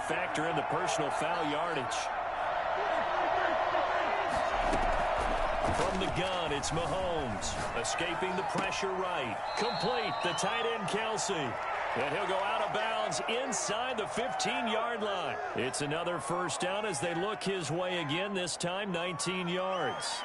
factor in the personal foul yardage. From the gun, it's Mahomes. Escaping the pressure right. Complete. The tight end, Kelsey. And he'll go out of bounds inside the 15-yard line. It's another first down as they look his way again, this time 19 yards.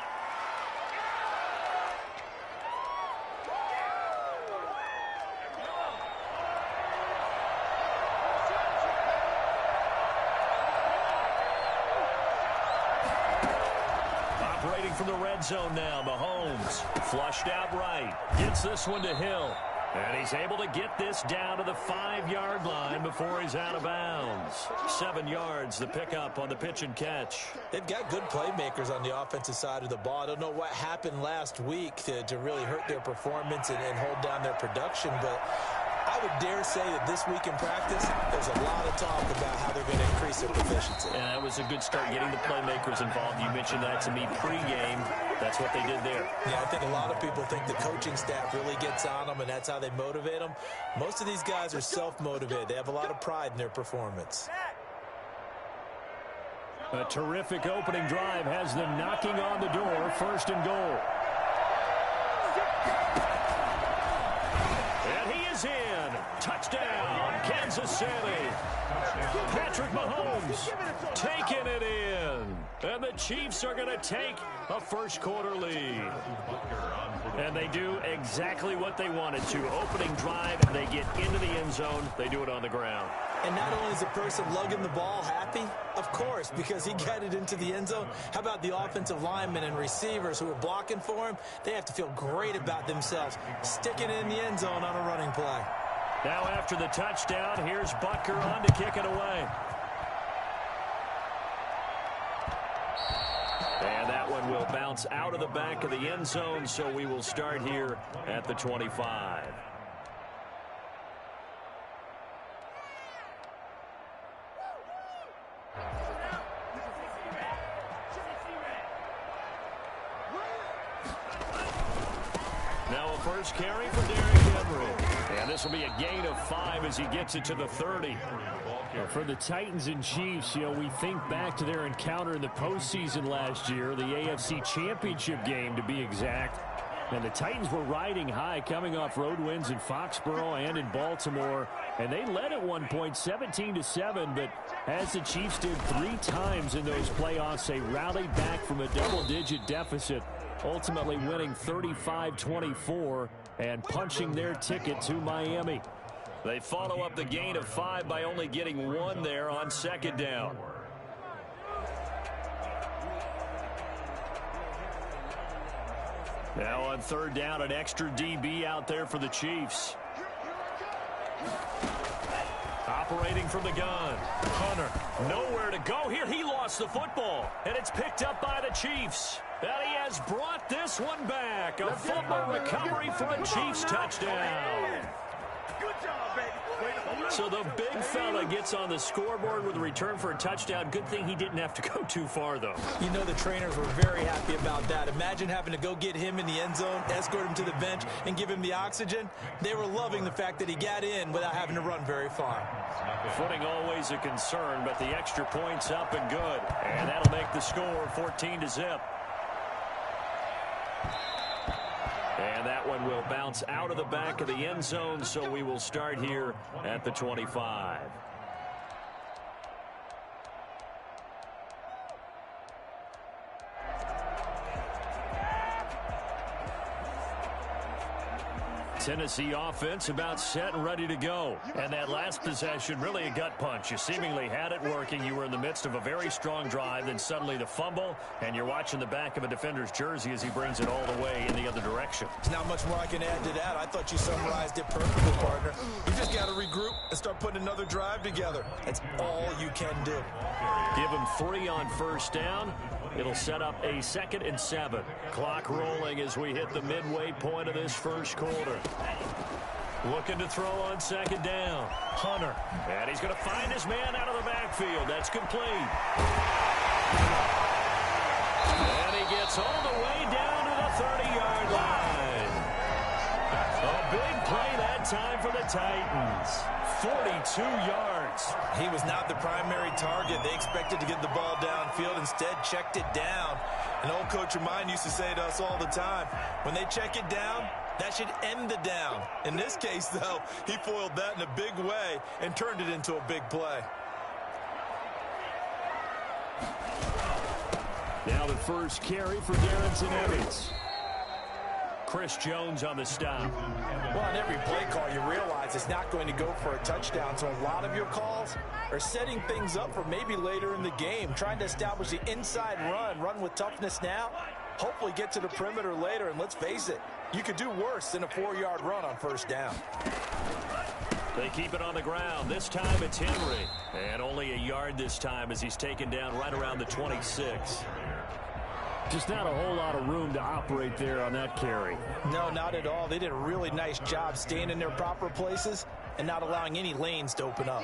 From the red zone now, Mahomes flushed out right, gets this one to Hill, and he's able to get this down to the 5-yard line before he's out of bounds. 7 yards, the pickup on the pitch and catch. They've got good playmakers on the offensive side of the ball. I don't know what happened last week to really hurt their performance and hold down their production, but I would dare say that this week in practice, there's a lot of talk about how they're going to increase their proficiency. And that was a good start, getting the playmakers involved. You mentioned that to me pregame. That's what they did there. Yeah, I think a lot of people think the coaching staff really gets on them, and that's how they motivate them. Most of these guys are self-motivated. They have a lot of pride in their performance. A terrific opening drive has them knocking on the door, 1st and goal. And he is in. Touchdown, Kansas City. Patrick Mahomes taking it in. And the Chiefs are going to take a first-quarter lead. And they do exactly what they wanted to. Opening drive, they get into the end zone. They do it on the ground. And not only is the person lugging the ball happy, of course, because he got it into the end zone. How about the offensive linemen and receivers who are blocking for him? They have to feel great about themselves, sticking it in the end zone on a running play. Now after the touchdown, here's Butker on to kick it away. And that one will bounce out of the back of the end zone, so we will start here at the 25. Now a first carry for Derrick Henry. And this will be a gain of 5 as he gets it to the 30. For the Titans and Chiefs, we think back to their encounter in the postseason last year, the AFC Championship game to be exact. And the Titans were riding high, coming off road wins in Foxborough and in Baltimore. And they led at one point 17-7, but as the Chiefs did 3 times in those playoffs, they rallied back from a double-digit deficit, ultimately winning 35-24 and punching their ticket to Miami. They follow up the gain of 5 by only getting 1 there on 2nd down. Now on 3rd down, an extra DB out there for the Chiefs. Operating from the gun. Hunter, nowhere to go here. He lost the football, and it's picked up by the Chiefs. And he has brought this one back. A fumble recovery for a Chiefs touchdown. So the big fella gets on the scoreboard with a return for a touchdown. Good thing he didn't have to go too far, though. You know the trainers were very happy about that. Imagine having to go get him in the end zone, escort him to the bench, and give him the oxygen. They were loving the fact that he got in without having to run very far. Footing always a concern, but the extra point's up and good. And that'll make the score 14-0. And that one will bounce out of the back of the end zone, so we will start here at the 25. Tennessee offense about set and ready to go. And that last possession, really a gut punch. You seemingly had it working. You were in the midst of a very strong drive, then suddenly the fumble, and you're watching the back of a defender's jersey as he brings it all the way in the other direction. There's not much more I can add to that. I thought you summarized it perfectly, partner. You just got to regroup and start putting another drive together. That's all you can do. Give him 3 on 1st down. It'll set up a 2nd and 7. Clock rolling as we hit the midway point of this first quarter. Looking to throw on 2nd down. Hunter. And he's going to find his man out of the backfield. That's complete. And he gets all the way down to the 30-yard line. A big play that time for the Titans. 42 yards. He was not the primary target. They expected to get the ball downfield. Instead, checked it down. An old coach of mine used to say to us all the time, when they check it down, that should end the down. In this case, though, he foiled that in a big way and turned it into a big play. Now the first carry for Darrington Evans. Chris Jones on the stop. Well, on every play call, you realize it's not going to go for a touchdown, so a lot of your calls are setting things up for maybe later in the game, trying to establish the inside run with toughness now, hopefully get to the perimeter later, and let's face it, you could do worse than a 4-yard run on first down. They keep it on the ground. This time it's Henry. And only a yard this time as he's taken down right around the 26. Just not a whole lot of room to operate there on that carry. No, not at all. They did a really nice job staying in their proper places and not allowing any lanes to open up.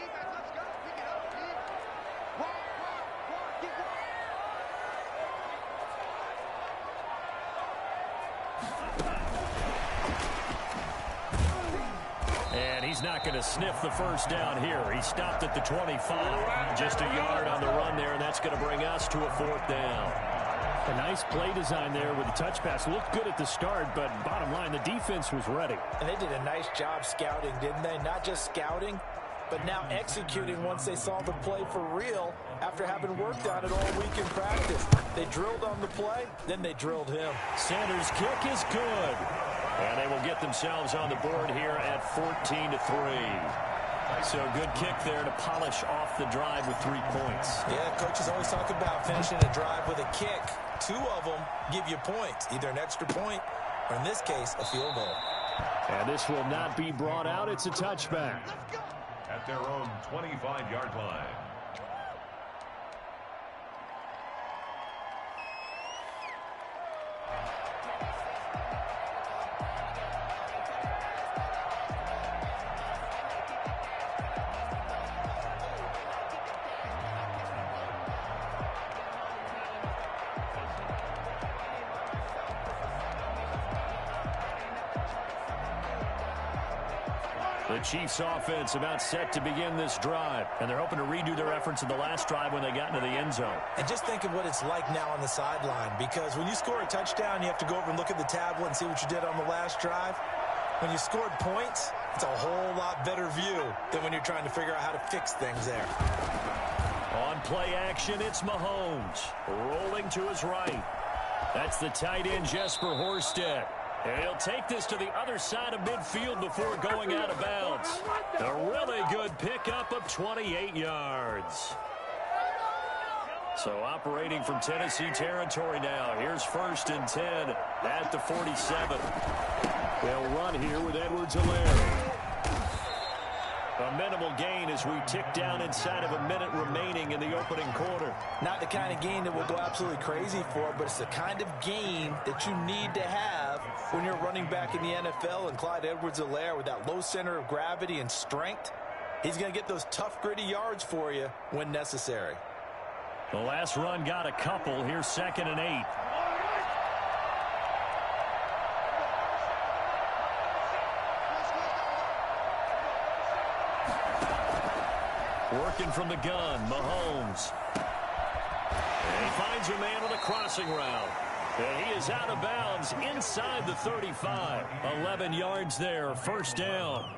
And he's not going to sniff the first down here. He stopped at the 25. Just a yard on the run there, and that's going to bring us to a 4th down. A nice play design there with the touch pass. Looked good at the start, but bottom line, the defense was ready. And they did a nice job scouting, didn't they? Not just scouting, but now executing once they saw the play for real after having worked on it all week in practice. They drilled on the play, then they drilled him. Sanders' kick is good. And they will get themselves on the board here at 14-3. So good kick there to polish off the drive with 3 points. Yeah, coaches always talk about finishing a drive with a kick. 2 of them give you points, either an extra point or, in this case, a field goal. And this will not be brought out. It's a touchback. At their own 25-yard line. The Chiefs offense about set to begin this drive, and they're hoping to redo their efforts in the last drive when they got into the end zone. And just think of what it's like now on the sideline, because when you score a touchdown, you have to go over and look at the tablet and see what you did on the last drive. When you scored points, it's a whole lot better view than when you're trying to figure out how to fix things there. On play action, it's Mahomes rolling to his right. That's the tight end, Jesper Horsted. And he'll take this to the other side of midfield before going out of bounds. A really good pickup of 28 yards. So operating from Tennessee territory now. Here's 1st and 10 at the 47. They'll run here with Edwards-Helaire. A minimal gain as we tick down inside of a minute remaining in the opening quarter. Not the kind of gain that we'll go absolutely crazy for, but it's the kind of gain that you need to have when you're running back in the NFL. And Clyde Edwards-Helaire, with that low center of gravity and strength, he's going to get those tough, gritty yards for you when necessary. The last run got a couple. Here's 2nd and 8. Working from the gun, Mahomes. And he finds a man with a crossing route. And he is out of bounds inside the 35. 11 yards there, 1st down.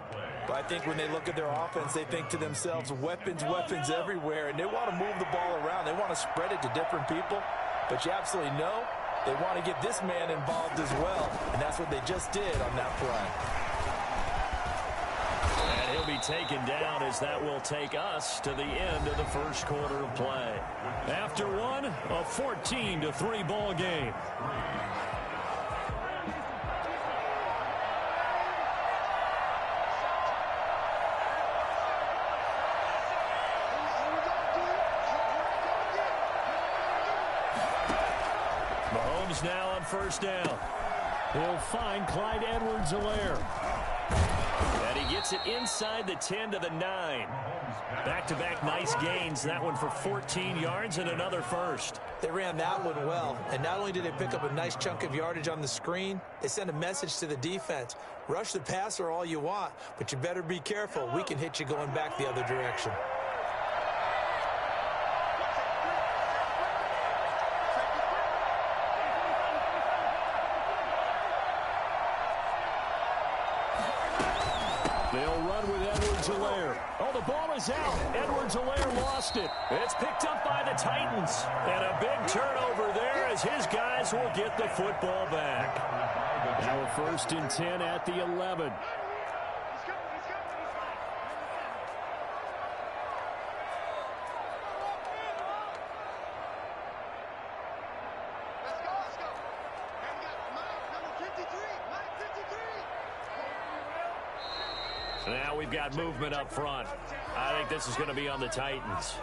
But I think when they look at their offense, they think to themselves, weapons, weapons everywhere. And they want to move the ball around. They want to spread it to different people. But you absolutely know they want to get this man involved as well. And that's what they just did on that play. He'll be taken down as that will take us to the end of the first quarter of play. After one, a 14-3 ball game. Mahomes now on 1st down. He'll find Clyde Edwards-Helaire. And he gets it inside the 10 to the 9. Back-to-back nice gains. That one for 14 yards and another first. They ran that one well, and not only did they pick up a nice chunk of yardage on the screen, they sent a message to the defense. Rush the passer all you want, but you better be careful. We can hit you going back the other direction. They'll run with Edwards-Helaire. Oh, the ball is out. Edwards-Helaire lost it. It's picked up by the Titans. And a big turnover there as his guys will get the football back. Now a 1st and 10 at the 11. Now we've got movement up front. I think this is going to be on the Titans.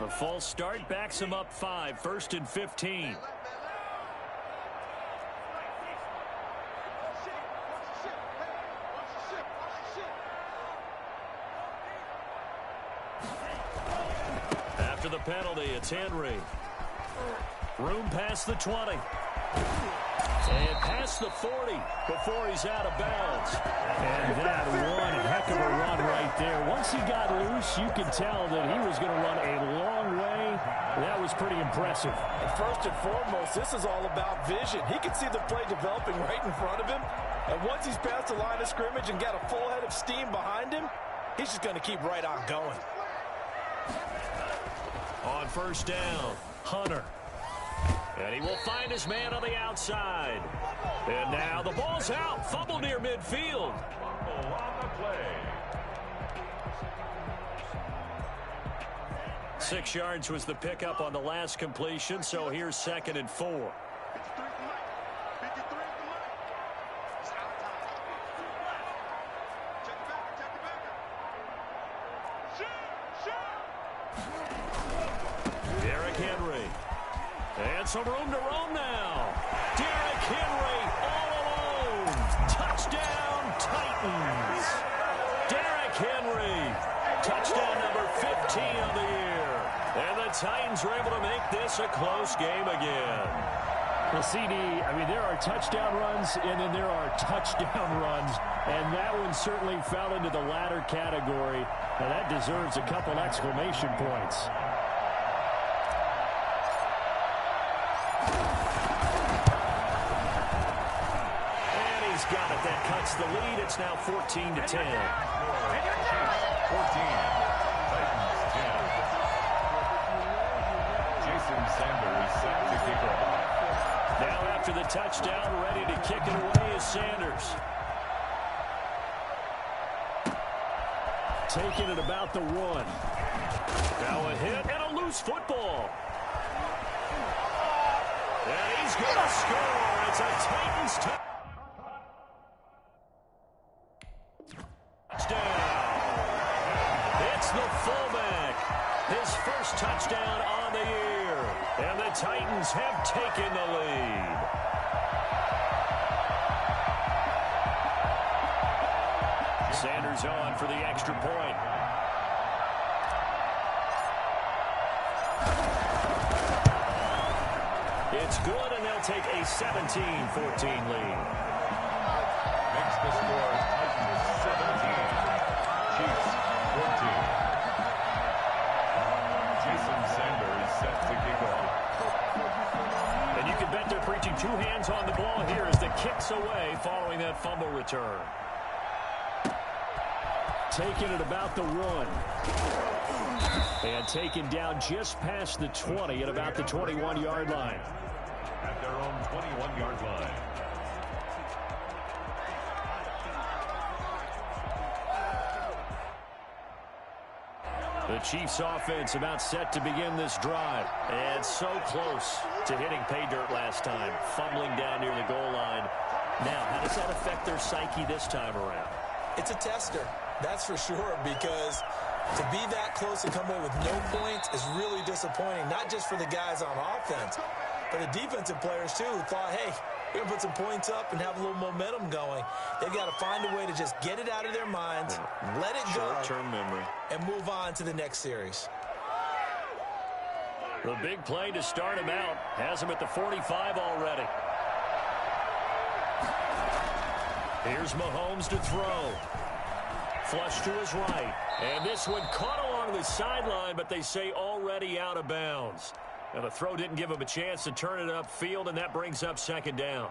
A false start backs him up 5, 1st and 15. After the penalty, it's Henry. Room past the 20. And past the 40 before he's out of bounds. And that one heck of a run right there. Once he got loose, you could tell that he was going to run a long way. That was pretty impressive. And first and foremost, this is all about vision. He can see the play developing right in front of him. And once he's past the line of scrimmage and got a full head of steam behind him, he's just going to keep right on going. On 1st down, Hunter. And he will find his man on the outside. And now the ball's out. Fumble near midfield. Fumble on the play. 6 yards was the pickup on the last completion, so here's 2nd and 4. And some room to roam now. Derrick Henry all alone. Touchdown, Titans. Derrick Henry. Touchdown number 15 of the year. And the Titans are able to make this a close game again. Well, CD, I mean, there are touchdown runs, and then there are touchdown runs. And that one certainly fell into the latter category. And that deserves a couple exclamation points. Got it. That cuts the lead. It's now 14 to 10. 14. Titans 10. Jason Sanders set to kick off. Now after the touchdown, ready to kick it away is Sanders. Taking it about the 1. Now a hit and a loose football. And he's going to score. It's a Titans touchdown. It's the fullback. His first touchdown on the year. And the Titans have taken the lead. Sanders on for the extra point. It's good, and they'll take a 17-14 lead. Makes the score Titans 17. Chiefs 14. Jason Sanders set to kick off. And you can bet they're preaching 2 hands on the ball here as the kick's away following that fumble return. Taking it about the 1. And taken down just past the 20 at about the 21-yard line. At their own 21-yard line. The Chiefs offense about set to begin this drive. And so close to hitting pay dirt last time. Fumbling down near the goal line. Now, how does that affect their psyche this time around? It's a tester, that's for sure, because to be that close and come away with no points is really disappointing, not just for the guys on offense, but the defensive players, too, who thought, hey, They're going to put some points up and have a little momentum going. They've got to find a way to just get it out of their minds, let it go, short-term memory, and move on to the next series. The big play to start him out has him at the 45 already. Here's Mahomes to throw. Flush to his right. And this one caught along the sideline, but they say already out of bounds. Now the throw didn't give him a chance to turn it upfield, and that brings up second down.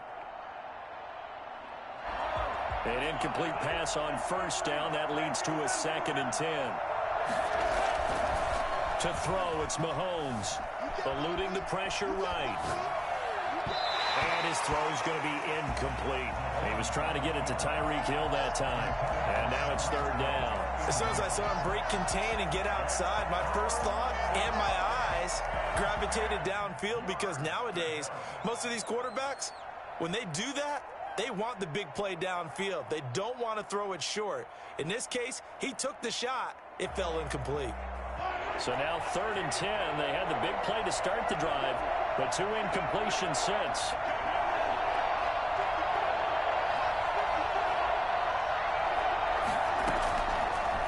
An incomplete pass on first down. That leads to a 2nd and 10. To throw, it's Mahomes. Eluding the pressure right. And his throw is going to be incomplete. He was trying to get it to Tyreek Hill that time. And now it's 3rd down. As soon as I saw him break contain and get outside, my first thought and my eyes gravitated downfield, because nowadays, most of these quarterbacks, when they do that, they want the big play downfield. They don't want to throw it short. In this case, he took the shot. It fell incomplete. So now 3rd and 10. They had the big play to start the drive, but 2 incompletions since.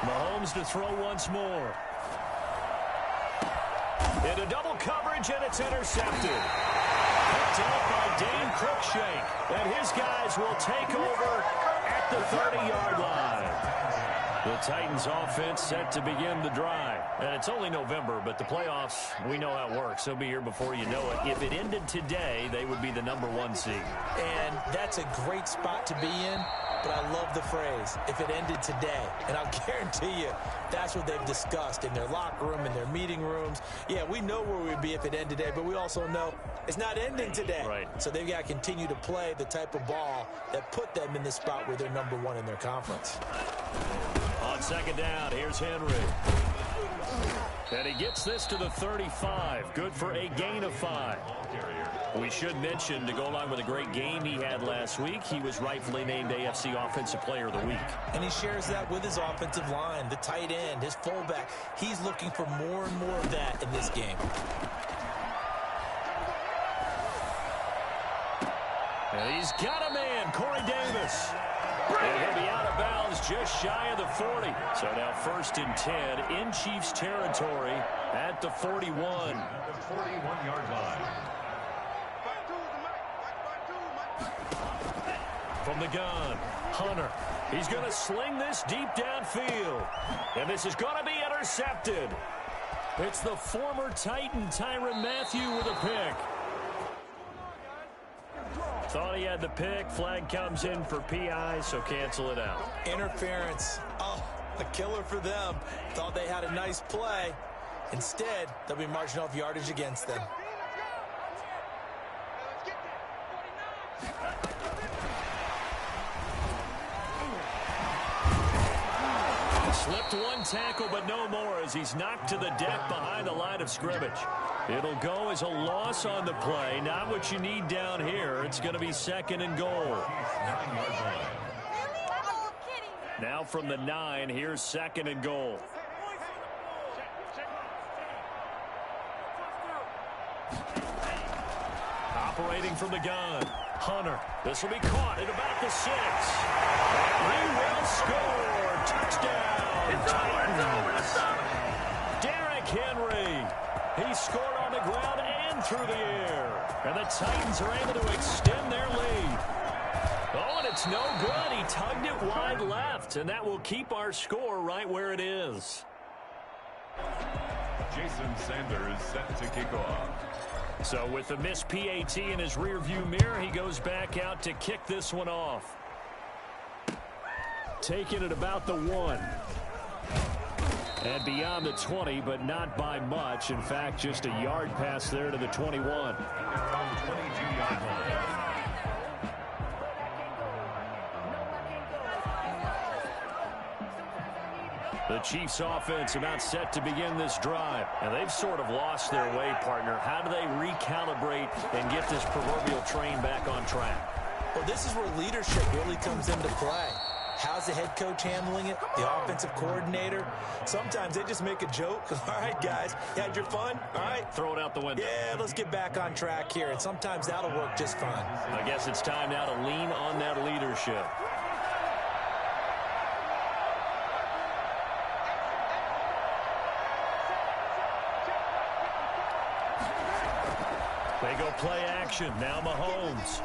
Mahomes to throw once more. Into double coverage, and it's intercepted. Picked up by Dane Cruikshank, and his guys will take over at the 30-yard line. The Titans offense set to begin the drive. And it's only November, but the playoffs, we know how it works. They'll be here before you know it. If it ended today, they would be the #1 seed. And that's a great spot to be in, but I love the phrase, if it ended today. And I'll guarantee you, that's what they've discussed in their locker room, in their meeting rooms. Yeah, we know where we'd be if it ended today, but we also know it's not ending today. Right. So they've got to continue to play the type of ball that put them in the spot where they're #1 in their conference. On 2nd down, here's Henry. And he gets this to the 35. Good for a gain of 5. We should mention, to go along with a great game he had last week, he was rightfully named AFC Offensive Player of the Week. And he shares that with his offensive line, the tight end, his fullback. He's looking for more and more of that in this game. And he's got a man, Corey Davis. And he'll be out of bounds just shy of the 40. So now 1st and 10 in Chiefs territory at the 41. The 41-yard line. From the gun, Hunter. He's going to sling this deep downfield. And this is going to be intercepted. It's the former Titan Tyrann Mathieu with a pick. Thought he had the pick. Flag comes in for PI, so cancel it out. Interference. Oh, a killer for them. Thought they had a nice play. Instead, they'll be marching off yardage against them. Slipped one tackle, but no more as he's knocked to the deck behind the line of scrimmage. It'll go as a loss on the play. Not what you need down here. It's going to be 2nd and goal. Now from the 9, here's 2nd and goal. Operating from the gun, Hunter. This will be caught at about the 6. And he will score. Touchdown. Derrick Henry. He scored on the ground and through the air. And the Titans are able to extend their lead. Oh, and it's no good. He tugged it wide left, and that will keep our score right where it is. Jason Sanders set to kick off. So with the missed PAT in his rearview mirror, he goes back out to kick this one off. Taking it about the 1. And beyond the 20, but not by much. In fact, just a yard pass there to the 21. Around 22-yard line. The Chiefs offense about set to begin this drive. And they've sort of lost their way, partner. How do they recalibrate and get this proverbial train back on track? Well, this is where leadership really comes into play. How's the head coach handling it? The offensive coordinator? Sometimes they just make a joke. All right, guys, you had your fun? All right. Throw it out the window. Yeah, let's get back on track here, and sometimes that'll work just fine. I guess it's time now to lean on that leadership. They go play action. Now Mahomes.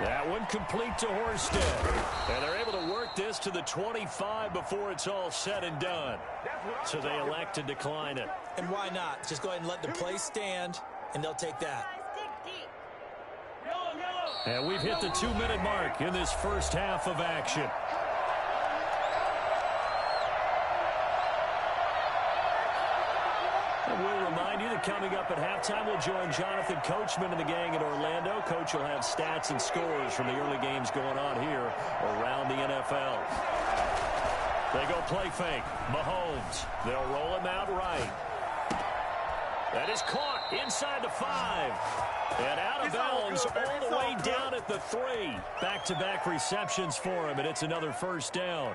That one complete to Horsted. And they're able to work this to the 25 before it's all said and done. So they elect to decline it. And why not? Just go ahead and let the play stand, and they'll take that. And we've hit the 2-minute mark in this first half of action. We'll remind you that coming up at halftime, we'll join Jonathan Coachman and the gang in Orlando. Coach will have stats and scores from the early games going on here around the NFL. They go play fake. Mahomes. They'll roll him out right. That is caught inside the 5. And out of bounds all the way down at the 3. Back-to-back receptions for him, and it's another first down.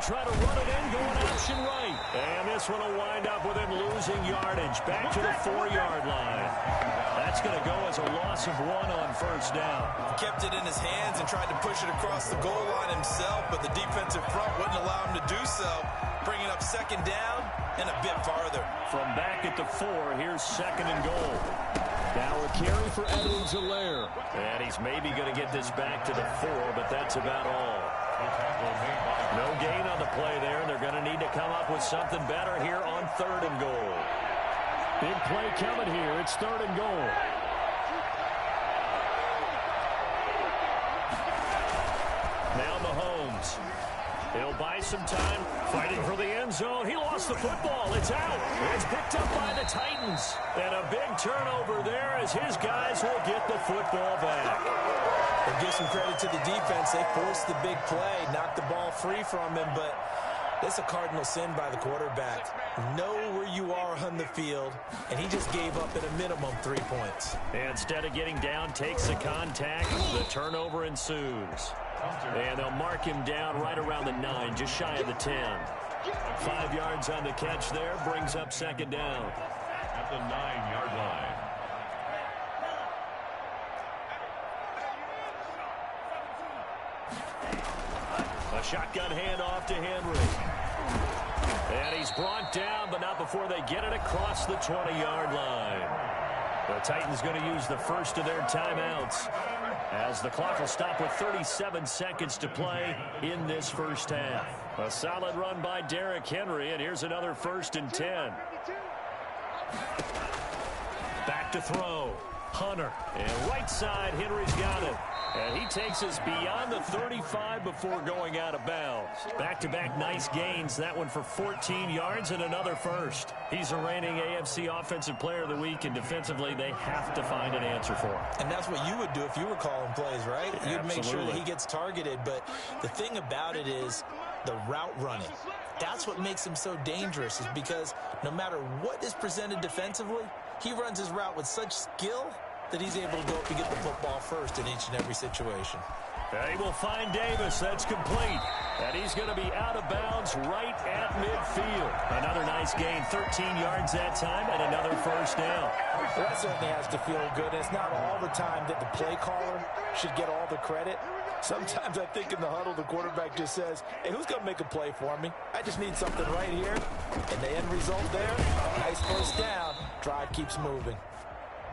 Try to run it in, going option right. And this one will wind up with him losing yardage. Back to the 4-yard line. That's going to go as a loss of 1 on first down. He kept it in his hands and tried to push it across the goal line himself, but the defensive front wouldn't allow him to do so. Bringing up second down and a bit farther. From back at the 4, here's second and goal. Now a carry for Edwards-Helaire. And he's maybe going to get this back to the 4, but that's about all. No gain on the play there, and they're going to need to come up with something better here on 3rd and goal. Big play coming here. It's 3rd and goal. Now Mahomes. He'll buy some time fighting for the end zone. He lost the football. It's out. It's picked up by the Titans. And a big turnover there as his guys will get the football back. We'll give some credit to the defense. They forced the big play, knocked the ball free from him, but it's a cardinal sin by the quarterback. Know where you are on the field, and he just gave up at a minimum 3 points. Instead of getting down, takes the contact. The turnover ensues. And they'll mark him down right around the 9, just shy of the 10. 5 yards on the catch there, brings up second down. At the 9-yard line. A shotgun handoff to Henry. And he's brought down, but not before they get it across the 20-yard line. The Titans going to use the first of their timeouts as the clock will stop with 37 seconds to play in this first half. A solid run by Derrick Henry, and here's another 1st and 10. Back to throw. Hunter. And right side, Henry's got it. And he takes us beyond the 35 before going out of bounds. Back-to-back nice gains. That one for 14 yards and another first. He's a reigning AFC Offensive Player of the Week, and defensively they have to find an answer for him. And that's what you would do if you were calling plays, right? You'd Absolutely. make sure that he gets targeted. But the thing about it is the route running. That's what makes him so dangerous, is because no matter what is presented defensively, he runs his route with such skill that he's able to go up and get the football first in each and every situation. They will find Davis. That's complete. And he's going to be out of bounds right at midfield. Another nice gain, 13 yards that time, and another first down. Well, that certainly has to feel good. And it's not all the time that the play caller should get all the credit. Sometimes I think in the huddle, the quarterback just says, hey, who's going to make a play for me? I just need something right here. And the end result there, nice first down. Drive keeps moving.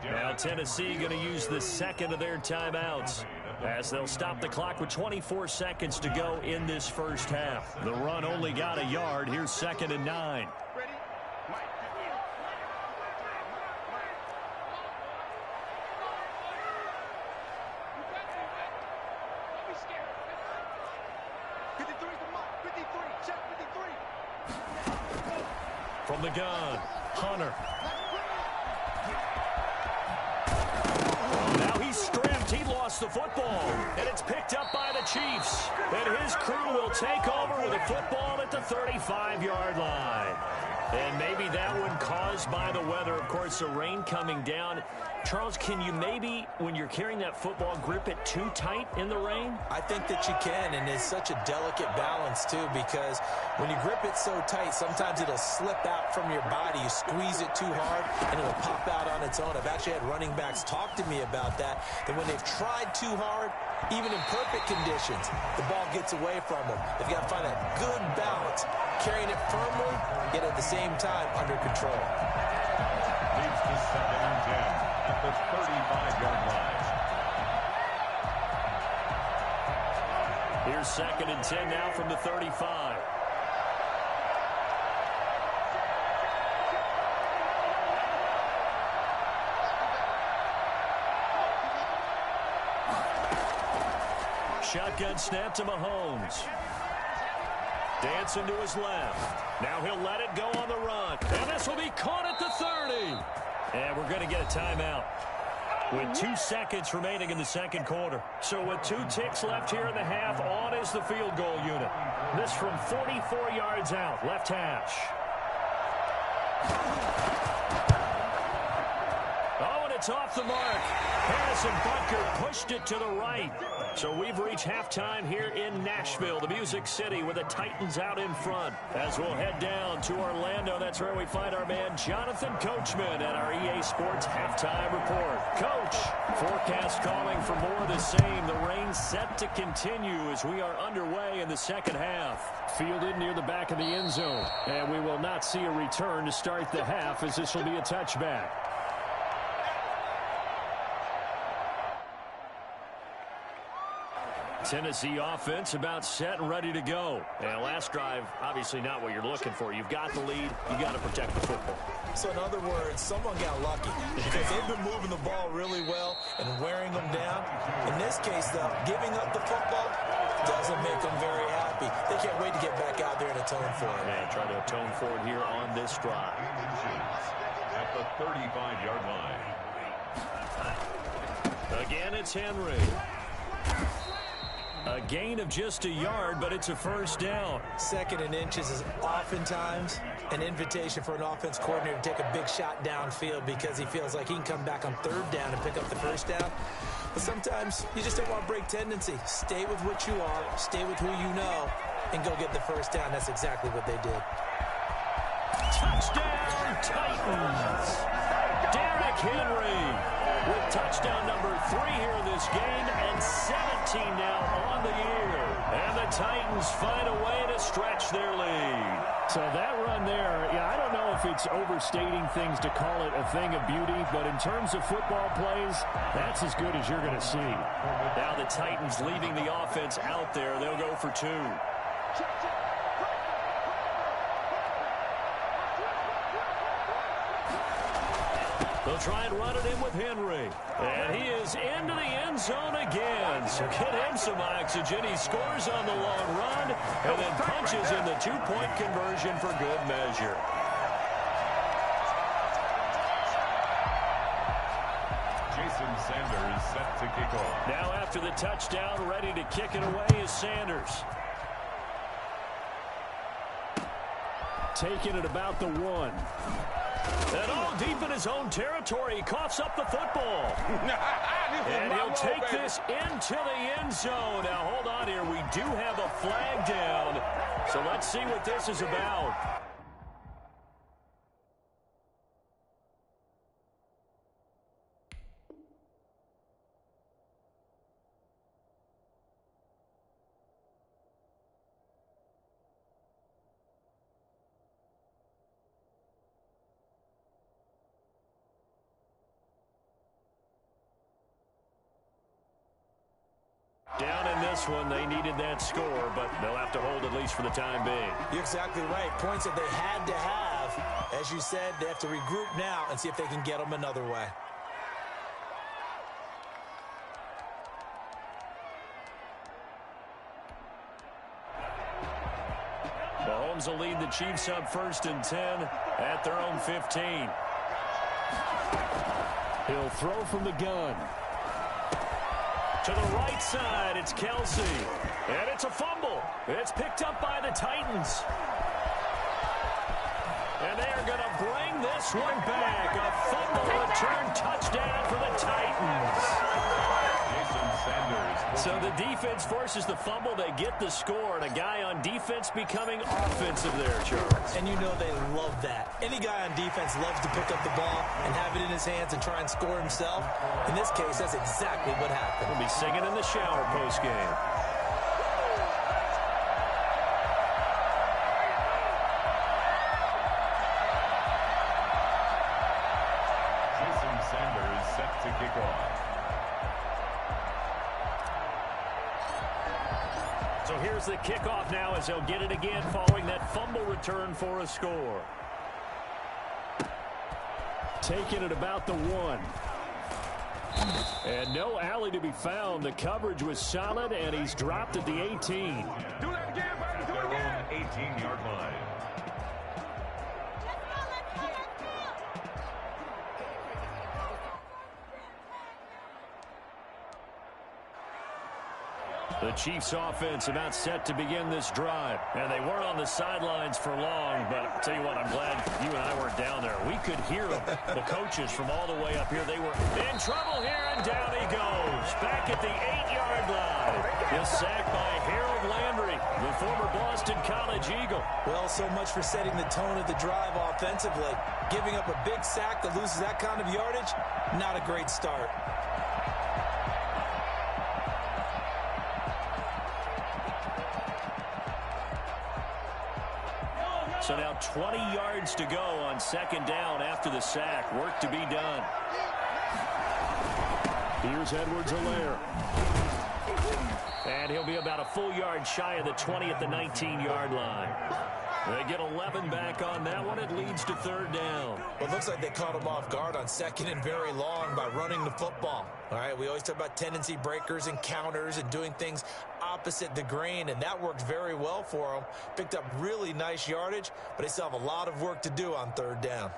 Now Tennessee going to use the second of their timeouts as they'll stop the clock with 24 seconds to go in this first half. The run only got a yard. Here's 2nd and 9. From the gun, Hunter. he stripped. He lost the football. And it's picked up by the Chiefs. And his crew will take over with a football at the 35-yard line. And maybe that one caused by the weather. Of course, the rain coming down. Charles, can you maybe, when you're carrying that football, grip it too tight in the rain? I think that you can, and it's such a delicate balance, too, because when you grip it so tight, sometimes it'll slip out from your body. You squeeze it too hard, and it'll pop out on its own. I've actually had running backs talk to me about that when they've tried too hard, even in perfect conditions, the ball gets away from them. They've got to find that good balance, carrying it firmly, yet at the same time under control. Leads to 2nd and 10 at the 35-yard line. Here's 2nd and 10 now from the 35. Shotgun snap to Mahomes. Dancing to his left. Now he'll let it go on the run. And this will be caught at the 30. And we're going to get a timeout with 2 seconds remaining in the second quarter. So with 2 ticks left here in the half, on is the field goal unit. This from 44 yards out, left hash. Oh, and it's off the mark. Harrison Butker pushed it to the right. So we've reached halftime here in Nashville, the Music City, with the Titans out in front. As we'll head down to Orlando, that's where we find our man Jonathan Coachman at our EA Sports Halftime Report. Coach, forecast calling for more of the same. The rain set to continue as we are underway in the second half. Fielded near the back of the end zone. And we will not see a return to start the half, as this will be a touchback. Tennessee offense about set and ready to go. And last drive, obviously not what you're looking for. You've got the lead. You've got to protect the football. So in other words, someone got lucky because they've been moving the ball really well and wearing them down. In this case, though, giving up the football doesn't make them very happy. They can't wait to get back out there and atone for it. And try to atone for it here on this drive. At the 35-yard line. Again, it's Henry. A gain of just a yard, but it's a first down. 2nd and inches is oftentimes an invitation for an offense coordinator to take a big shot downfield because he feels like he can come back on 3rd down and pick up the first down. But sometimes you just don't want to break tendency. Stay with what you are, stay with who you know, and go get the first down. That's exactly what they did. Touchdown, Titans! Derrick Henry with touchdown number 3 here in this game, and 17 now on the year. And the Titans find a way to stretch their lead. So that run there, I don't know if it's overstating things to call it a thing of beauty, but in terms of football plays, that's as good as you're going to see. Now the Titans leaving the offense out there. They'll go for 2. They'll try and run it in with Henry. And he is into the end zone again. So get him some oxygen. He scores on the long run and then punches in the 2-point conversion for good measure. Jason Sanders set to kick off. Now after the touchdown, ready to kick it away is Sanders. Taking it about the 1. And all deep in his own territory, he coughs up the football. And he'll take this into the end zone. Now, hold on here. We do have a flag down. So let's see what this is about. Down in this one, they needed that score, but they'll have to hold at least for the time being. You're exactly right. Points that they had to have. As you said, they have to regroup now and see if they can get them another way. Mahomes will lead the Chiefs up 1st and 10 at their own 15. He'll throw from the gun. To the right side, it's Kelsey. And it's a fumble. It's picked up by the Titans. And they are going to bring this one back. A fumble return touchdown for the Titans. So the defense forces the fumble. They get the score. And a guy on defense becoming offensive there, Charles. And you know they love that. Any guy on defense loves to pick up the ball and have it in his hands and try and score himself. In this case, that's exactly what happened. We'll be singing in the shower postgame. Set to kick off. So here's the kickoff now as they'll get it again following that fumble return for a score. Taking it about the 1. And no alley to be found. The coverage was solid, and he's dropped at the 18. Do that again, buddy. Do it again. 18-yard line. The Chiefs offense about set to begin this drive. And they weren't on the sidelines for long, but I'll tell you what, I'm glad you and I weren't down there. We could hear them, the coaches from all the way up here. They were in trouble here, and down he goes. Back at the 8-yard line. The sack by Harold Landry, the former Boston College Eagle. Well, so much for setting the tone of the drive offensively. Giving up a big sack that loses that kind of yardage, not a great start. So now 20 yards to go on second down after the sack. Work to be done. Here's Edwards-Helaire. And he'll be about a full yard shy of the 20 at the 19-yard line. They get 11 back on that one. It leads to third down. Well, it looks like they caught him off guard on second and very long by running the football. All right, we always talk about tendency breakers and counters and doing things opposite the grain, and that worked very well for them. Picked up really nice yardage, but they still have a lot of work to do on third down.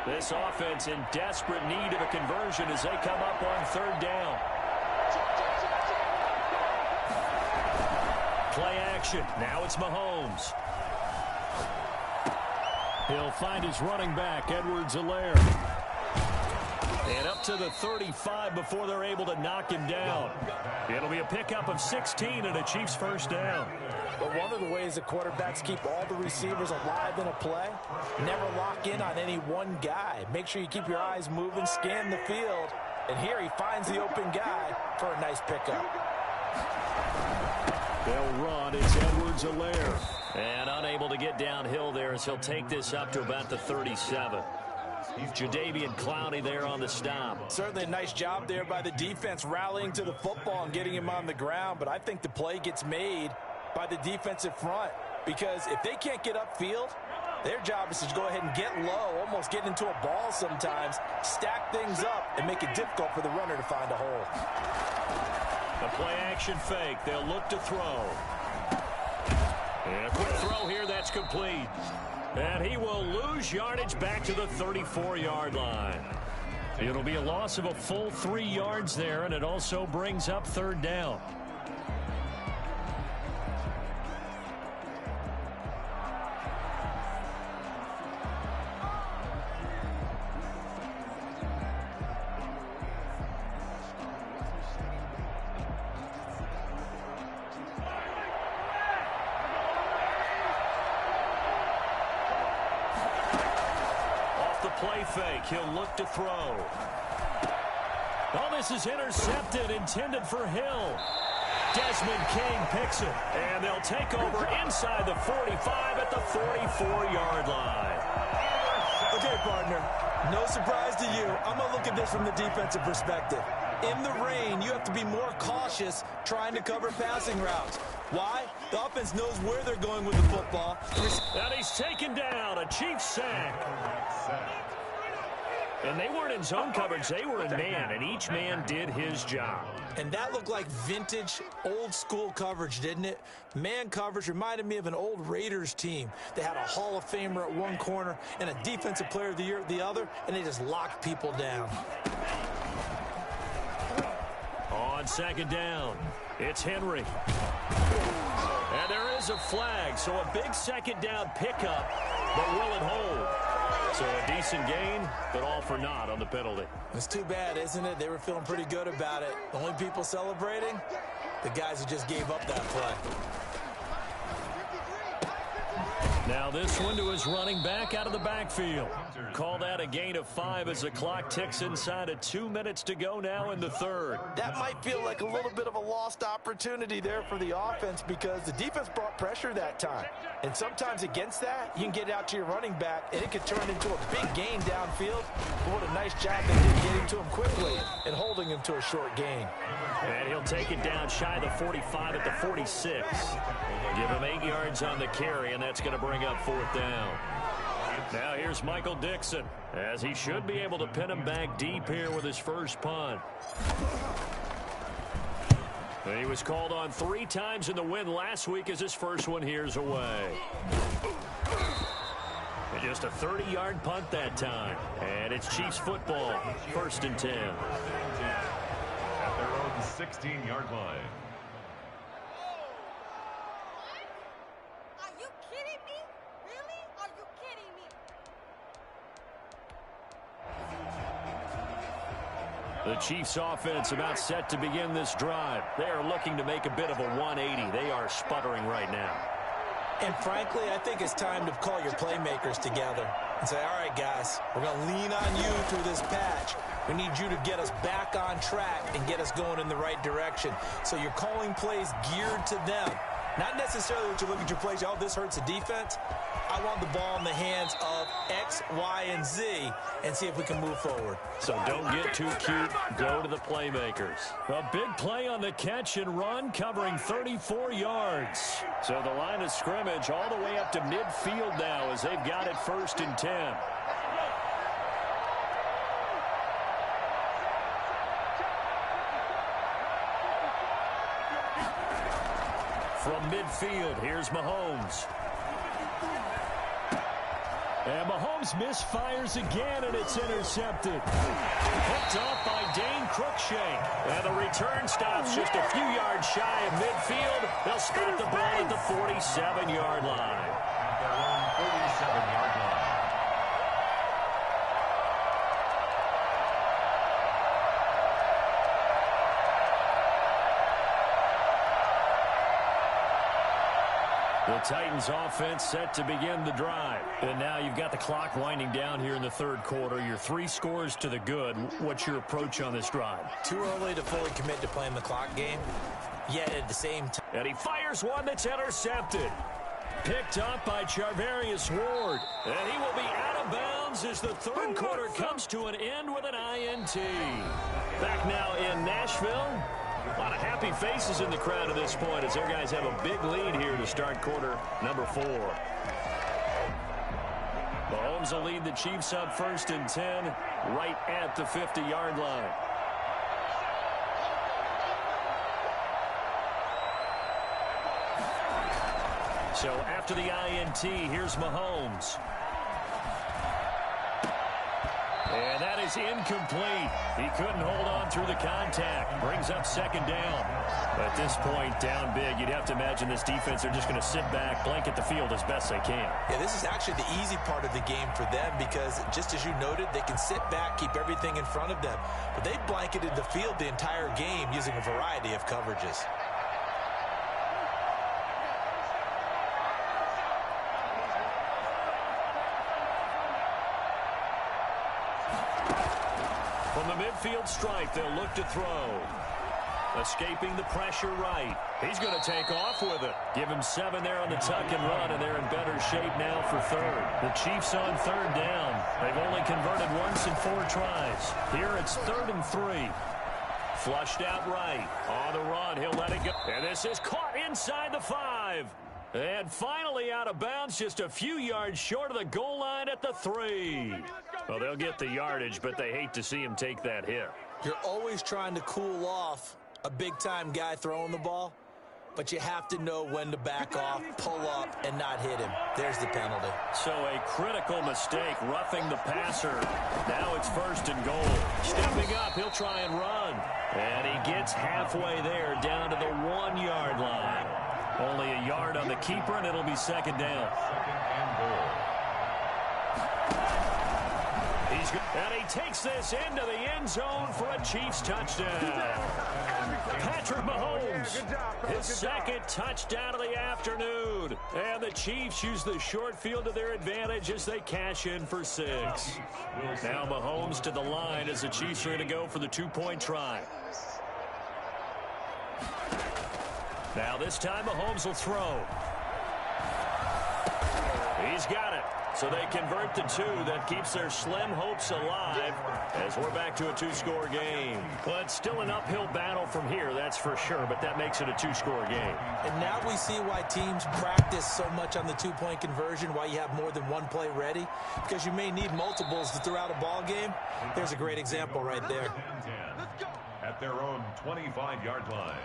This offense in desperate need of a conversion as they come up on third down. Play action. Now it's Mahomes. He'll find his running back, Edwards-Helaire. And up to the 35 before they're able to knock him down. It'll be a pickup of 16 and a Chiefs first down. But one of the ways the quarterbacks keep all the receivers alive in a play, never lock in on any one guy. Make sure you keep your eyes moving, scan the field. And here he finds the open guy for a nice pickup. They'll run. It's Edwards-Helaire. And unable to get downhill there as he'll take this up to about the 37. Jadeveon Clowney there on the stop. Certainly a nice job there by the defense rallying to the football and getting him on the ground. But I think the play gets made by the defensive front, because if they can't get upfield, their job is to go ahead and get low, almost get into a ball sometimes, stack things up, and make it difficult for the runner to find a hole. A play-action fake. They'll look to throw. And a quick throw here. That's complete. And he will lose yardage back to the 34-yard line. It'll be a loss of a full 3 yards there, and it also brings up third down. Play fake. He'll look to throw. Oh, this is intercepted, intended for Hill. Desmond King picks it, and they'll take over inside the 45 at the 44-yard line. Okay, partner, no surprise to you. I'm going to look at this from the defensive perspective. In the rain, you have to be more cautious trying to cover passing routes. Why? The offense knows where they're going with the football. And he's taken down. A Chiefs sack. And they weren't in zone coverage. They were in man, and each man did his job. And that looked like vintage, old-school coverage, didn't it? Man coverage reminded me of an old Raiders team. They had a Hall of Famer at one corner and a Defensive Player of the Year at the other, and they just locked people down. On second down, it's Henry. And there is a flag, so a big second down pickup, but will it hold? So a decent gain, but all for naught on the penalty. It's too bad, isn't it? They were feeling pretty good about it. The only people celebrating, the guys who just gave up that play. Now this one to his running back out of the backfield. Call that a gain of 5 as the clock ticks inside of 2 minutes to go now in the third. That might feel like a little bit of a lost opportunity there for the offense because the defense brought pressure that time. And sometimes against that, you can get out to your running back, and it could turn into a big gain downfield. But what a nice job they did getting to him quickly and holding him to a short gain. And he'll take it down shy of the 45 at the 46. Give him 8 yards on the carry, and that's going to bring up fourth down. Now here's Michael Dixon, as he should be able to pin him back deep here with his first punt. And he was called on 3 times in the win last week as his first one here's away. And just a 30-yard punt that time. And it's Chiefs football, 1st and 10. At their own 16-yard line. Are you kidding me? Really? Are you kidding me? The Chiefs offense about set to begin this drive. They are looking to make a bit of a 180. They are sputtering right now. And frankly, I think it's time to call your playmakers together and say, all right, guys, we're going to lean on you through this patch. We need you to get us back on track and get us going in the right direction. So you're calling plays geared to them. Not necessarily that you look at your plays, oh, this hurts the defense. I want the ball in the hands of X, Y, and Z and see if we can move forward. So don't get too cute. Go to the playmakers. A big play on the catch and run, covering 34 yards. So the line of scrimmage all the way up to midfield now as they've got it 1st and 10. From midfield, here's Mahomes. And Mahomes misfires again, and it's intercepted. Picked off by Dane Cruikshank. And the return stops just a few yards shy of midfield. They'll spot the ball at the 47-yard line. Their own 47-yard line. The Titans offense set to begin the drive. And now you've got the clock winding down here in the third quarter. Your 3 scores to the good. What's your approach on this drive? Too early to fully commit to playing the clock game, yet at the same time. And he fires one that's intercepted. Picked up by Charvarius Ward. And he will be out of bounds as the third quarter comes to an end with an INT. Back now in Nashville. A lot of happy faces in the crowd at this point as their guys have a big lead here to start quarter number 4. Mahomes will lead the Chiefs up 1st and 10 right at the 50-yard line. So after the INT, here's Mahomes. And that is incomplete. He couldn't hold on through the contact. Brings up 2nd down. At this point, down big, you'd have to imagine this defense are just going to sit back, blanket the field as best they can. Yeah, this is actually the easy part of the game for them because, just as you noted, they can sit back, keep everything in front of them. But they blanketed the field the entire game using a variety of coverages. From the midfield stripe, they'll look to throw. Escaping the pressure right. He's going to take off with it. Give him 7 there on the tuck and run, and they're in better shape now for third. The Chiefs on 3rd down. They've only converted once in 4 tries. Here it's 3rd and 3. Flushed out right. On the run, he'll let it go. And this is caught inside the 5. And finally out of bounds, just a few yards short of the goal line at the 3. Well, they'll get the yardage, but they hate to see him take that hit. You're always trying to cool off a big-time guy throwing the ball, but you have to know when to back off, pull up, and not hit him. There's the penalty. So a critical mistake, roughing the passer. Now it's 1st and goal. Stepping up, he'll try and run. And he gets halfway there, down to the 1-yard line. Only a yard on the keeper, and it'll be 2nd down. And he takes this into the end zone for a Chiefs touchdown. Patrick Mahomes, his 2nd touchdown of the afternoon. And the Chiefs use the short field to their advantage as they cash in for 6. Now Mahomes to the line as the Chiefs are going to go for the 2-point try. Now this time Mahomes will throw. He's got it. So they convert the 2. That keeps their slim hopes alive as we're back to a 2-score game. But it's still an uphill battle from here, that's for sure, but that makes it a 2-score game. And now we see why teams practice so much on the 2-point conversion, why you have more than one play ready, because you may need multiples to throw out a ball game. There's a great example right there. At their own 25-yard line.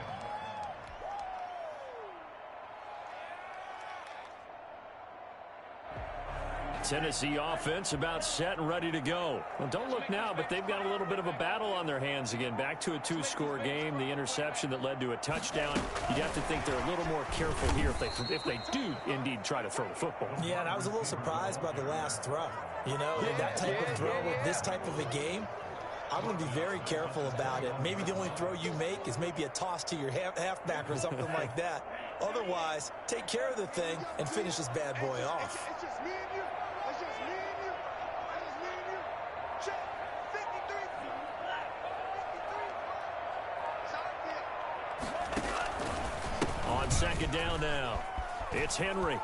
Tennessee offense about set and ready to go. Well, don't look now, but they've got a little bit of a battle on their hands again. Back to a 2-score game. The interception that led to a touchdown. You'd have to think they're a little more careful here if they do indeed try to throw the football. Yeah, and I was a little surprised by the last throw. You know, that type of throw with this type of a game, I'm going to be very careful about it. Maybe the only throw you make is maybe a toss to your halfback or something like that. Otherwise, take care of the thing and finish this bad boy off. It's just me and you. It's just me and you. It's just me and you. Check. 53. 53. On 2nd down now, it's Henry.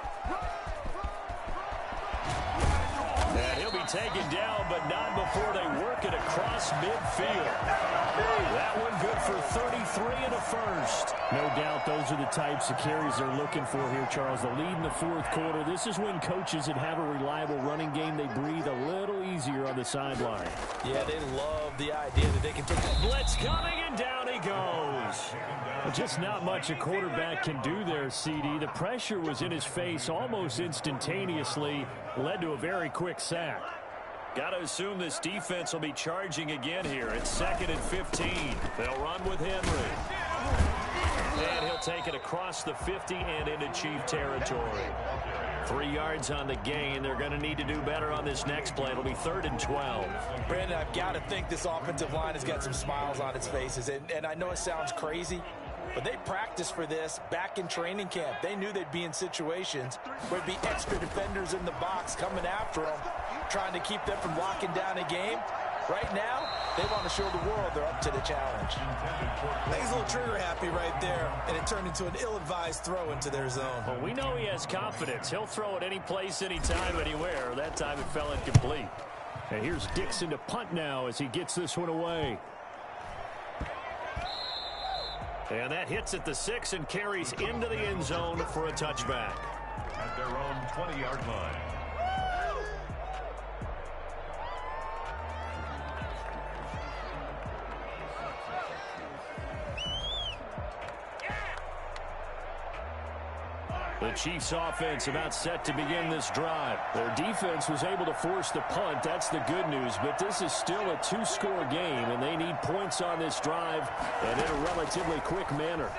And he'll be taken down, but not before they work it across midfield. That one good for 33 and a 1st. No doubt those are the types of carries they're looking for here, Charles. The lead in the 4th quarter. This is when coaches that have a reliable running game, they breathe a little easier on the sideline. Yeah, they love the idea that they can take that blitz coming, and down he goes. Just not much a quarterback can do there, CD. The pressure was in his face almost instantaneously, led to a very quick sack. Got to assume this defense will be charging again here. It's 2nd and 15. They'll run with Henry. And he'll take it across the 50 and into Chief territory. 3 yards on the gain. They're going to need to do better on this next play. It'll be 3rd and 12. Brandon, I've got to think this offensive line has got some smiles on its faces. And I know it sounds crazy, but they practiced for this back in training camp. They knew they'd be in situations where there'd be extra defenders in the box coming after them, trying to keep them from locking down a game. Right now, they want to show the world they're up to the challenge. I think he's a little trigger happy right there, and it turned into an ill-advised throw into their zone. Well, we know he has confidence. He'll throw it any place, anytime, anywhere. That time it fell incomplete. And here's Dixon to punt now as he gets this one away. And that hits at the 6 and carries into the end zone for a touchback. At their own 20-yard line. The Chiefs offense about set to begin this drive. Their defense was able to force the punt. That's the good news. But this is still a 2-score game, and they need points on this drive and in a relatively quick manner.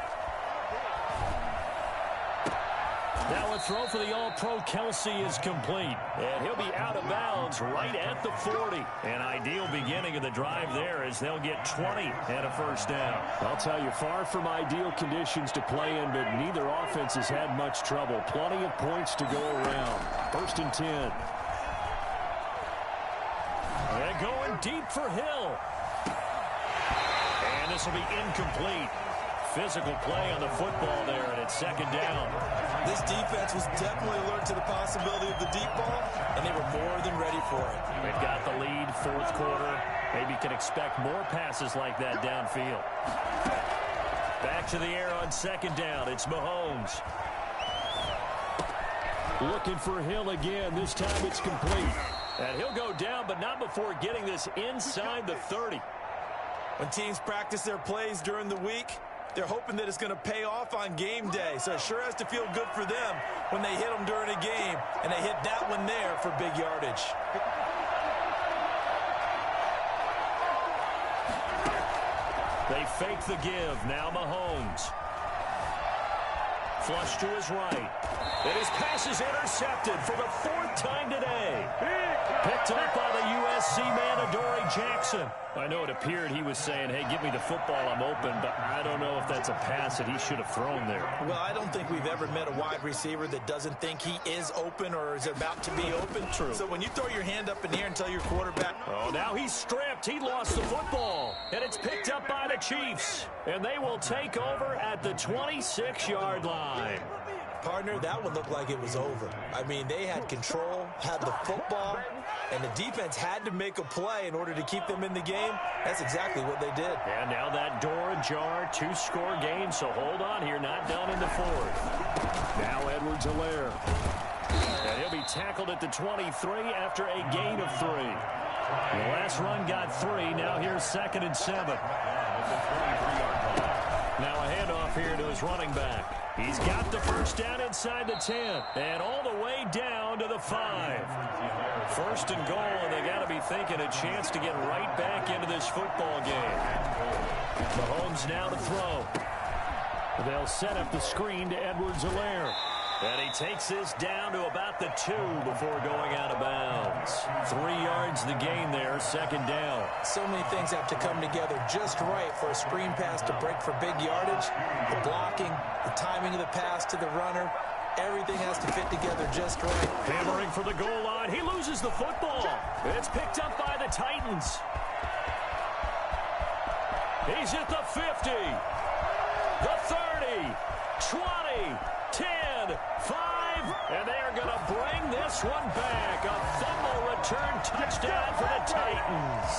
Now a throw for the All-Pro Kelsey is complete. And he'll be out of bounds right at the 40. An ideal beginning of the drive there as they'll get 20 and a 1st down. I'll tell you, far from ideal conditions to play in, but neither offense has had much trouble. Plenty of points to go around. 1st and 10. And going deep for Hill. And this will be incomplete. Physical play on the football there, and it's 2nd down. This defense was definitely alert to the possibility of the deep ball, and they were more than ready for it. They've got the lead, 4th quarter. Maybe can expect more passes like that downfield. Back to the air on 2nd down. It's Mahomes. Looking for Hill again. This time it's complete. And he'll go down, but not before getting this inside the 30. When teams practice their plays during the week, they're hoping that it's going to pay off on game day. So it sure has to feel good for them when they hit them during a game, and they hit that one there for big yardage. They fake the give. Now Mahomes. Flush to his right. And his pass is intercepted for the 4th time today. Picked up by the USC man, Adoree Jackson. I know it appeared he was saying, hey, give me the football, I'm open, but I don't know if that's a pass that he should have thrown there. Well, I don't think we've ever met a wide receiver that doesn't think he is open or is about to be open. True. So when you throw your hand up in the air and tell your quarterback... Oh, now he's stripped. He lost the football. And it's picked up by the Chiefs. And they will take over at the 26-yard line. Partner, that one looked like it was over. I mean, they had control, had the football, and the defense had to make a play in order to keep them in the game. That's exactly what they did. And now that door ajar, 2-score game, so hold on here, not done in the 4th. Now Edwards-Helaire. And he'll be tackled at the 23 after a gain of 3. The last run got 3, now here's 2nd and 7. Now a handoff here to his running back. He's got the first down inside the 10 and all the way down to the 5. 1st and goal, and they got to be thinking a chance to get right back into this football game. Mahomes now to throw. They'll set up the screen to Edwards-Helaire. And he takes this down to about the 2 before going out of bounds. 3 yards the gain there, 2nd down. So many things have to come together just right for a screen pass to break for big yardage. The blocking, the timing of the pass to the runner, everything has to fit together just right. Hammering for the goal line. He loses the football. It's picked up by the Titans. He's at the 50, the 30, 20, 10, 5, and they are going to bring this one back. A fumble return touchdown for the Titans.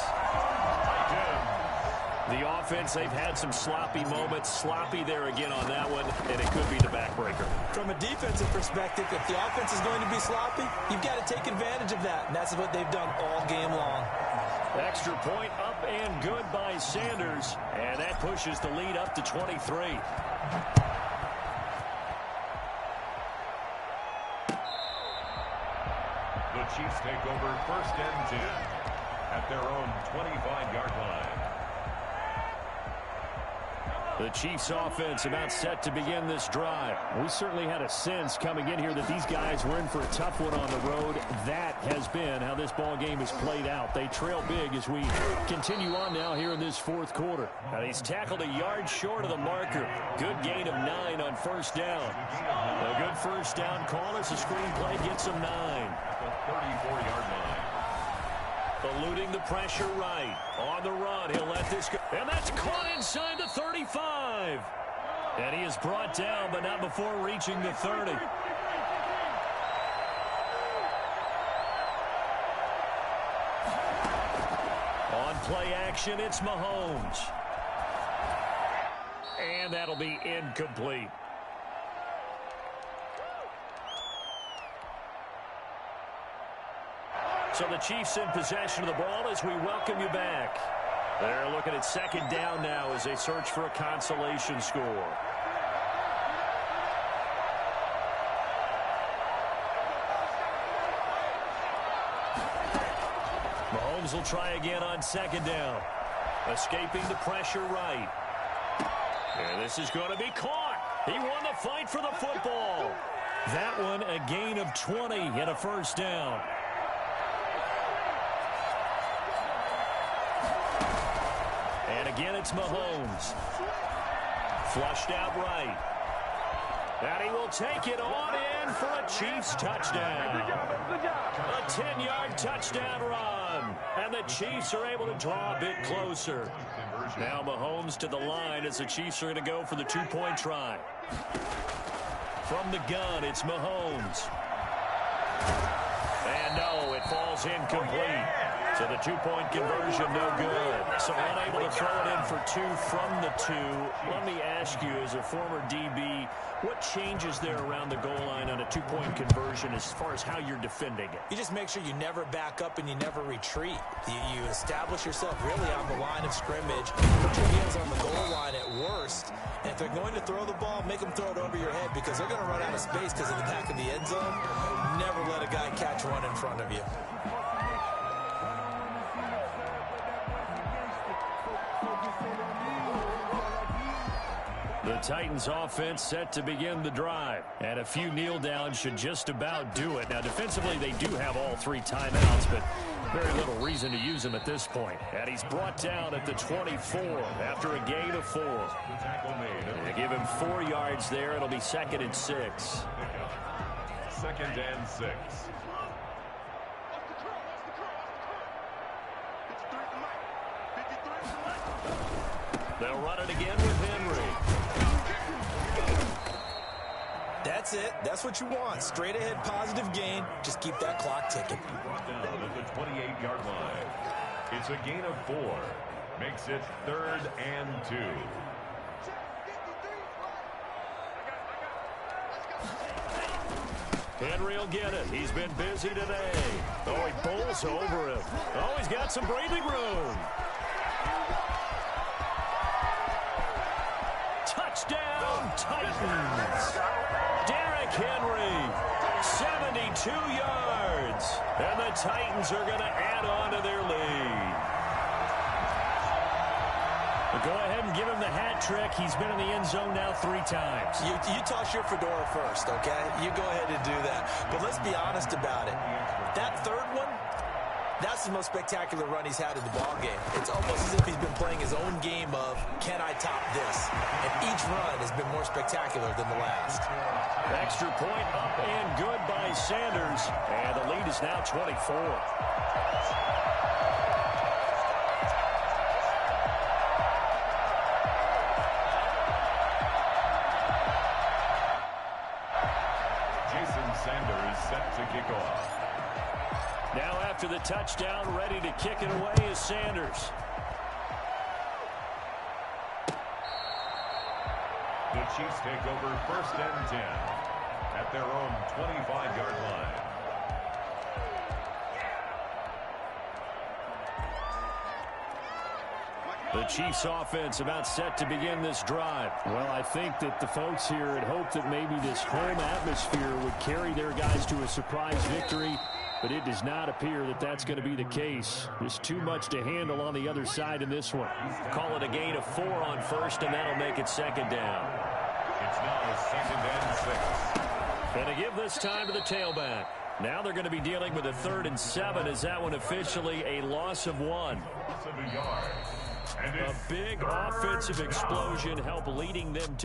The offense, they've had some sloppy moments. Sloppy there again on that one, and it could be the backbreaker. From a defensive perspective, if the offense is going to be sloppy, you've got to take advantage of that, and that's what they've done all game long. Extra point up and good by Sanders, and that pushes the lead up to 23. The Chiefs take over 1st and 10 at their own 25-yard line. The Chiefs offense about set to begin this drive. We certainly had a sense coming in here that these guys were in for a tough one on the road. That has been how this ball game is played out. They trail big as we continue on now here in this 4th quarter. Now he's tackled a yard short of the marker. Good gain of 9 on 1st down. A good 1st down call as the screenplay gets him 9. At the 34-yard line. Eluding the pressure right. On the run, he'll let this go. And that's caught inside the 35. And he is brought down, but not before reaching the 30. On play action, it's Mahomes. And that'll be incomplete. So the Chiefs in possession of the ball as we welcome you back. They're looking at 2nd down now as they search for a consolation score. Mahomes will try again on 2nd down. Escaping the pressure right. And this is going to be caught. He won the fight for the football. That one a gain of 20 and a 1st down. And again, it's Mahomes. Flushed out right. And he will take it on in for a Chiefs touchdown. A 10-yard touchdown run. And the Chiefs are able to draw a bit closer. Now Mahomes to the line as the Chiefs are going to go for the 2-point try. From the gun, it's Mahomes. And no, it falls incomplete. So the two-point conversion, no good. So unable to throw it in for two from the two. Let me ask you, as a former DB, what changes there around the goal line on a two-point conversion as far as how you're defending it? You just make sure you never back up and you never retreat. You establish yourself really on the line of scrimmage. Put your heels on the goal line at worst. And if they're going to throw the ball, make them throw it over your head because they're going to run out of space because of the back of the end zone. Never let a guy catch one in front of you. The Titans offense set to begin the drive. And a few kneel downs should just about do it. Now, defensively, they do have all three timeouts, but very little reason to use them at this point. And he's brought down at the 24 after a gain of 4. They give him 4 yards there. It'll be 2nd and 6. 2nd and 6. They'll run it again with Henry. That's it. That's what you want. Straight ahead positive gain. Just keep that clock ticking. Brought down at the 28-yard line. It's a gain of 4. Makes it 3rd and 2. Henry will get it. He's been busy today. Oh, he bowls over him. Oh, he's got some breathing room. Touchdown, Titans. Derrick Henry, 72 yards. And the Titans are going to add on to their lead. But go ahead and give him the hat trick. He's been in the end zone now 3 times. You toss your fedora first, okay? You go ahead and do that. But let's be honest about it. That third one, that's the most spectacular run he's had in the ballgame. It's almost as if he's been playing his own game of, can I top this? And each run has been more spectacular than the last. Extra point up and good by Sanders. And the lead is now 24. Sanders set to kick off. Now after the touchdown, ready to kick it away is Sanders. The Chiefs take over 1st and 10 at their own 25-yard line. The Chiefs offense about set to begin this drive. Well, I think that the folks here had hoped that maybe this home atmosphere would carry their guys to a surprise victory, but it does not appear that that's going to be the case. Just too much to handle on the other side in this one. Call it a gain of 4 on 1st, and that'll make it 2nd down. It's now 2nd and 6. Going to give this time to the tailback. Now they're going to be dealing with a 3rd and 7 as that one officially a loss of 1. Loss of a yard. A big offensive explosion helped leading them to